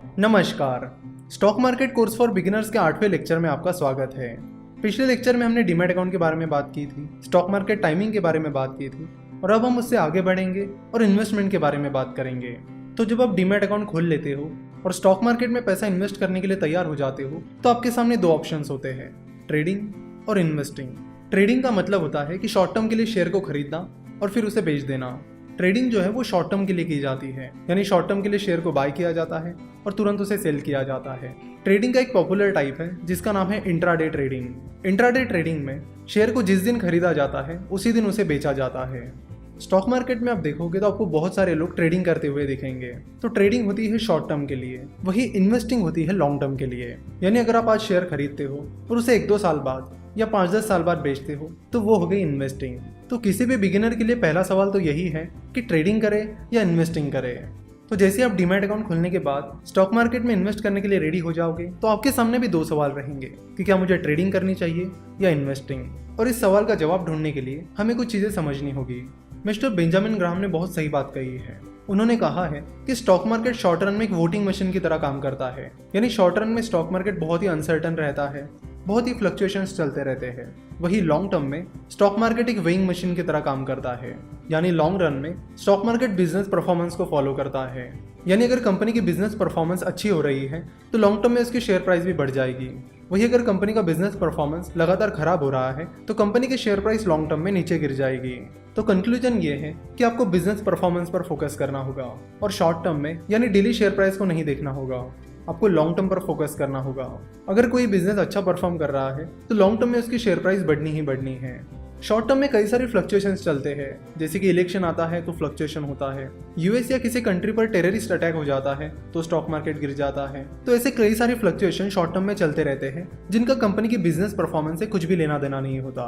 नमस्कार। Stock market course for beginners के 8वें lecture में आपका स्वागत है। पिछले लेक्चर में हमने डीमैट अकाउंट के बारे में बात की थी, स्टॉक मार्केट टाइमिंग के बारे में बात की थी और अब हम उससे आगे बढ़ेंगे और इन्वेस्टमेंट के बारे में बात करेंगे। तो जब आप डीमैट अकाउंट खोल लेते हो और स्टॉक मार्केट में पैसा इन्वेस्ट करने के लिए तैयार हो जाते हो तो आपके सामने दो ऑप्शंस होते हैं, ट्रेडिंग और इन्वेस्टिंग। ट्रेडिंग का मतलब होता है कि शॉर्ट टर्म के लिए शेयर को खरीदना और फिर उसे बेच देना। ट्रेडिंग जो है वो शॉर्ट टर्म के लिए की जाती है, यानी शॉर्ट टर्म के लिए शेयर को बाय किया जाता है और तुरंत उसे सेल किया जाता है। ट्रेडिंग का एक पॉपुलर टाइप है जिसका नाम है इंट्राडे ट्रेडिंग। इंट्राडे ट्रेडिंग में शेयर को जिस दिन खरीदा जाता है उसी दिन उसे बेचा जाता है। स्टॉक मार्केट में आप देखोगे तो आपको बहुत सारे लोग ट्रेडिंग करते हुए दिखेंगे। तो ट्रेडिंग होती है शॉर्ट टर्म के लिए, वही इन्वेस्टिंग होती है लॉन्ग टर्म के लिए। यानी अगर आप आज शेयर खरीदते हो और उसे 1-2 साल बाद या 5-10 साल बाद बेचते हो तो वो हो गई इन्वेस्टिंग। तो किसी भी बिगिनर के लिए पहला सवाल तो यही है कि ट्रेडिंग करे या इन्वेस्टिंग करे। तो जैसे आप डीमैट अकाउंट खोलने के बाद स्टॉक मार्केट में इन्वेस्ट करने के लिए रेडी हो जाओगे तो आपके सामने भी दो सवाल रहेंगे कि क्या मुझे ट्रेडिंग करनी चाहिए या इन्वेस्टिंग। और इस सवाल का जवाब ढूंढने के लिए हमें कुछ चीजें समझनी होगी। मिस्टर बेंजामिन ग्राहम ने बहुत सही बात कही है। उन्होंने कहा है कि स्टॉक मार्केट शॉर्ट रन में एक वोटिंग मशीन की तरह काम करता है। यानी शॉर्ट रन में स्टॉक मार्केट बहुत ही अनसर्टन रहता है, बहुत ही फ्लक्चुएशंस चलते रहते हैं। वही लॉन्ग टर्म में स्टॉक मार्केट एक वेइंग मशीन की तरह काम करता है। यानी लॉन्ग रन में स्टॉक मार्केट बिजनेस परफॉर्मेंस को फॉलो करता है। यानी अगर कंपनी की बिजनेस परफॉर्मेंस अच्छी हो रही है तो लॉन्ग टर्म में उसकी शेयर प्राइस भी बढ़ जाएगी। वही अगर कंपनी का बिजनेस परफॉर्मेंस लगातार खराब हो रहा है तो कंपनी की शेयर प्राइस लॉन्ग टर्म में नीचे गिर जाएगी। तो कंक्लूजन ये है कि आपको बिजनेस परफॉर्मेंस पर फोकस करना होगा और शॉर्ट टर्म में यानी डेली शेयर प्राइस को नहीं देखना होगा। आपको लॉन्ग टर्म पर फोकस करना होगा। अगर कोई बिजनेस अच्छा परफॉर्म कर रहा है तो लॉन्ग टर्म में उसकी शेयर प्राइस बढ़नी ही बढ़नी है। शॉर्ट टर्म में कई सारे फ्लक्चुएशंस चलते हैं, जैसे कि इलेक्शन आता है तो फ्लक्चुएशन होता है, यूएस या किसी कंट्री पर टेररिस्ट अटैक हो जाता है तो स्टॉक मार्केट गिर जाता है। तो ऐसे कई सारे फ्लक्चुएशन शॉर्ट टर्म में चलते रहते हैं जिनका कंपनी की बिजनेस परफॉर्मेंस से कुछ भी लेना देना नहीं होता।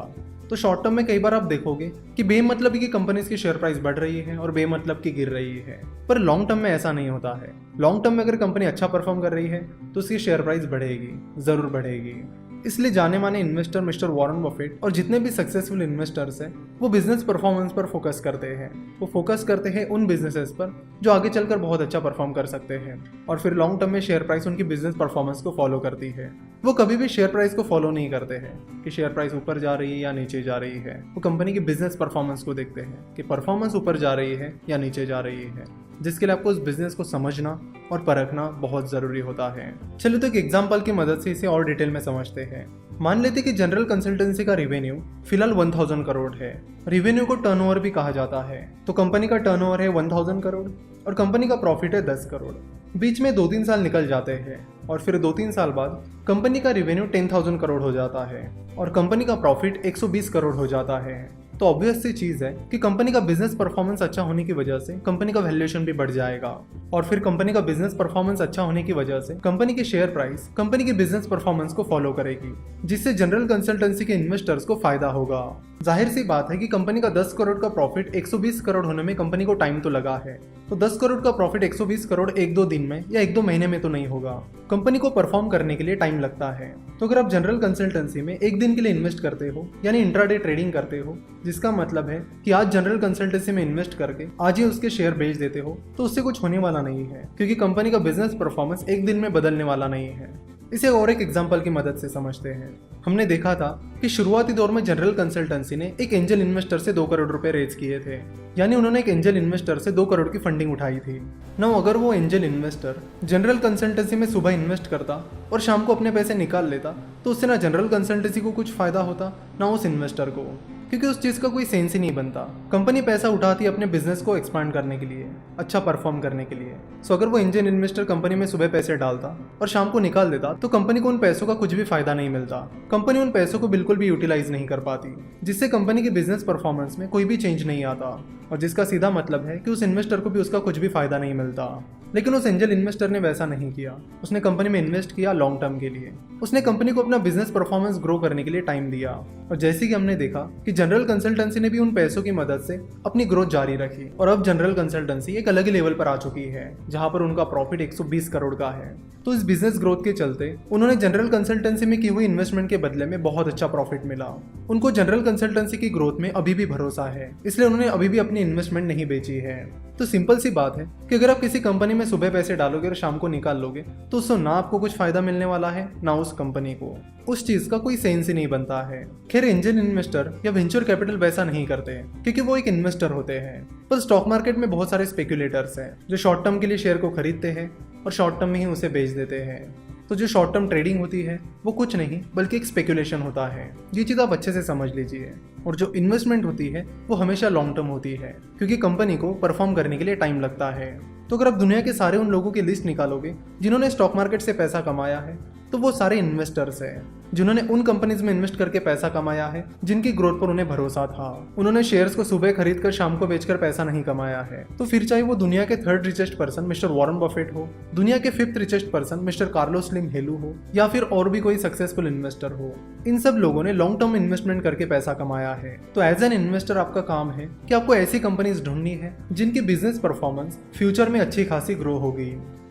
तो शॉर्ट टर्म में कई बार आप देखोगे कि बेमतलब की कंपनीज की शेयर प्राइस बढ़ रही है और बेमतलब की गिर रही है, पर लॉन्ग टर्म में ऐसा नहीं होता है। लॉन्ग टर्म में अगर कंपनी अच्छा परफॉर्म कर रही है तो उसकी शेयर प्राइस बढ़ेगी, जरूर बढ़ेगी। इसलिए जाने माने इन्वेस्टर मिस्टर वॉरेन बफेट और जितने भी सक्सेसफुल इन्वेस्टर्स हैं वो बिजनेस परफॉर्मेंस पर फोकस करते हैं। वो फोकस करते हैं उन बिजनेसेस पर जो आगे चलकर बहुत अच्छा परफॉर्म कर सकते हैं और फिर लॉन्ग टर्म में शेयर प्राइस उनकी बिजनेस परफॉर्मेंस को फॉलो करती है। वो कभी भी शेयर प्राइस को फॉलो नहीं करते हैं कि शेयर प्राइस ऊपर जा रही है या नीचे जा रही है। वो कंपनी की बिजनेस परफॉर्मेंस को देखते हैं कि परफॉर्मेंस ऊपर जा रही है या नीचे जा रही है, जिसके लिए आपको उस बिजनेस को समझना और परखना बहुत जरूरी होता है। चलो तो एक एग्जांपल की मदद से इसे और डिटेल में समझते हैं। मान लेते कि जनरल कंसल्टेंसी का रेवेन्यू फिलहाल 1000 करोड़ है। रेवेन्यू को टर्नओवर भी कहा जाता है। तो कंपनी का टर्नओवर है 1000 करोड़ और कंपनी का प्रॉफिट है 10 करोड़। बीच में 2-3 साल निकल जाते हैं और फिर 2-3 साल बाद कंपनी का रेवेन्यू 10,000 करोड़ हो जाता है और कंपनी का प्रॉफिट 120 करोड़ हो जाता है। तो ऑब्वियस सी चीज है कि कंपनी का बिजनेस परफॉर्मेंस अच्छा होने की वजह से कंपनी का वैल्यूएशन भी बढ़ जाएगा और फिर कंपनी का बिजनेस परफॉर्मेंस अच्छा होने की वजह से कंपनी की शेयर प्राइस कंपनी के बिजनेस परफॉर्मेंस को फॉलो करेगी, जिससे जनरल कंसल्टेंसी के इन्वेस्टर्स को फायदा होगा। जाहिर सी बात है कि कंपनी का 10 करोड़ का प्रॉफिट 120 करोड़ होने में कंपनी को टाइम तो लगा है। तो 10 करोड़ का प्रॉफिट 120 करोड़ 1-2 दिन में या 1-2 महीने में तो नहीं होगा। कंपनी को परफॉर्म करने के लिए टाइम लगता है। तो अगर आप जनरल कंसल्टेंसी में एक दिन के लिए इन्वेस्ट करते हो यानी इंट्राडे ट्रेडिंग करते हो, जिसका मतलब है कि आज जनरल कंसल्टेंसी में इन्वेस्ट करके आज ही उसके शेयर बेच देते हो, तो उससे कुछ होने वाला नहीं है, क्योंकि कंपनी का बिजनेस परफॉर्मेंस एक दिन में बदलने वाला नहीं है। इसे और एक एग्जांपल की मदद से समझते हैं। हमने देखा था कि शुरुआती दौर में जनरल कंसल्टेंसी ने एक एंजल इन्वेस्टर से 2 करोड़ रुपए रेज किए थे। यानी उन्होंने एक एंजल इन्वेस्टर से 2 करोड़ की फंडिंग उठाई थी। ना अगर वो एंजल इन्वेस्टर जनरल कंसल्टेंसी में सुबह इन्वेस्ट करता और शाम को अपने पैसे निकाल लेता तो उससे ना जनरल कंसल्टेंसी को कुछ फायदा होता ना उस इन्वेस्टर को, क्योंकि उस चीज़ का कोई सेंस ही नहीं बनता। कंपनी पैसा उठाती है अपने बिजनेस को एक्सपांड करने के लिए, अच्छा परफॉर्म करने के लिए। सो अगर वो एंजल इन्वेस्टर कंपनी में सुबह पैसे डालता और शाम को निकाल देता तो कंपनी को उन पैसों का कुछ भी फायदा नहीं मिलता। कंपनी उन पैसों को बिल्कुल भी यूटिलाइज नहीं कर पाती, जिससे कंपनी के बिजनेस परफॉर्मेंस में कोई भी चेंज नहीं आता और जिसका सीधा मतलब है कि उस इन्वेस्टर को भी उसका कुछ भी फायदा नहीं मिलता। लेकिन उस एंजल इन्वेस्टर ने वैसा नहीं किया। उसने कंपनी में इन्वेस्ट किया लॉन्ग टर्म के लिए। उसने कंपनी को अपना बिजनेस परफॉर्मेंस ग्रो करने के लिए टाइम दिया और जैसे कि हमने देखा कि जनरल कंसल्टेंसी ने भी उन पैसों की मदद से अपनी ग्रोथ जारी रखी और अब जनरल कंसल्टेंसी एक अलग ही लेवल पर आ चुकी है, जहां पर उनका प्रॉफिट 120 करोड़ का है। तो इस बिजनेस ग्रोथ के चलते उन्होंने जनरल कंसल्टेंसी में की हुई इन्वेस्टमेंट के बदले में बहुत अच्छा प्रॉफिट मिला। उनको जनरल कंसल्टेंसी की ग्रोथ में अभी भी भरोसा है, इसलिए उन्होंने अभी भी अपनी इन्वेस्टमेंट नहीं बेची है। तो सिंपल सी बात है कि अगर आप किसी कंपनी में में सुबह पैसे डालोगे और शाम को निकाल लोगे तो उससे ना आपको कुछ फायदा मिलने वाला है ना उस कंपनी को। उस चीज का कोई सेंस ही नहीं बनता है। खैर एंजल इन्वेस्टर या वेंचर कैपिटल वैसा नहीं करते क्योंकि वो एक इन्वेस्टर होते हैं। पर स्टॉक मार्केट में बहुत सारे स्पेक्यूलेटर्स हैं जो शॉर्ट टर्म के लिए शेयर को खरीदते हैं और शॉर्ट टर्म में ही उसे बेच देते हैं। तो जो शॉर्ट टर्म ट्रेडिंग होती है वो कुछ नहीं बल्कि एक स्पेकुलेशन होता है। ये चीज़ आप अच्छे से समझ लीजिए। और जो इन्वेस्टमेंट होती है वो हमेशा लॉन्ग टर्म होती है क्योंकि कंपनी को परफॉर्म करने के लिए टाइम लगता है। तो अगर आप दुनिया के सारे उन लोगों की लिस्ट निकालोगे जिन्होंने स्टॉक मार्केट से पैसा कमाया है तो वो सारे इन्वेस्टर्स हैं जिन्होंने उन कंपनीज में इन्वेस्ट करके पैसा कमाया है जिनकी ग्रोथ पर उन्हें भरोसा था। उन्होंने शेयर्स को सुबह खरीद कर शाम को बेचकर पैसा नहीं कमाया है। तो फिर चाहे वो दुनिया के 3rd richest person mister Warren Buffett हो, दुनिया के 5th richest person mister Carlos Slim Helu हो या फिर और भी कोई सक्सेसफुल इन्वेस्टर हो, इन सब लोगों ने लॉन्ग टर्म इन्वेस्टमेंट करके पैसा कमाया है। तो एज एन इन्वेस्टर आपका काम है कि आपको ऐसी कंपनीज ढूंढनी है जिनकी बिजनेस परफॉर्मेंस फ्यूचर में अच्छी खासी ग्रो होगी।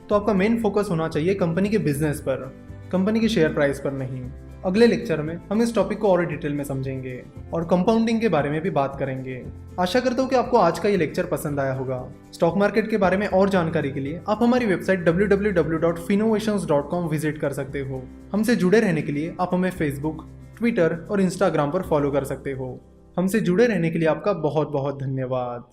तो आपका मेन फोकस होना चाहिए कंपनी के बिजनेस पर, कंपनी की शेयर प्राइस पर नहीं। अगले लेक्चर में हम इस टॉपिक को और डिटेल में समझेंगे और कंपाउंडिंग के बारे में भी बात करेंगे। आशा करता हूँ कि आपको आज का ये लेक्चर पसंद आया होगा। स्टॉक मार्केट के बारे में और जानकारी के लिए आप हमारी वेबसाइट www.finnovations.com विजिट कर सकते हो। हमसे जुड़े रहने के लिए आप हमें फेसबुक, ट्विटर और इंस्टाग्राम पर फॉलो कर सकते हो। हमसे जुड़े रहने के लिए आपका बहुत बहुत धन्यवाद।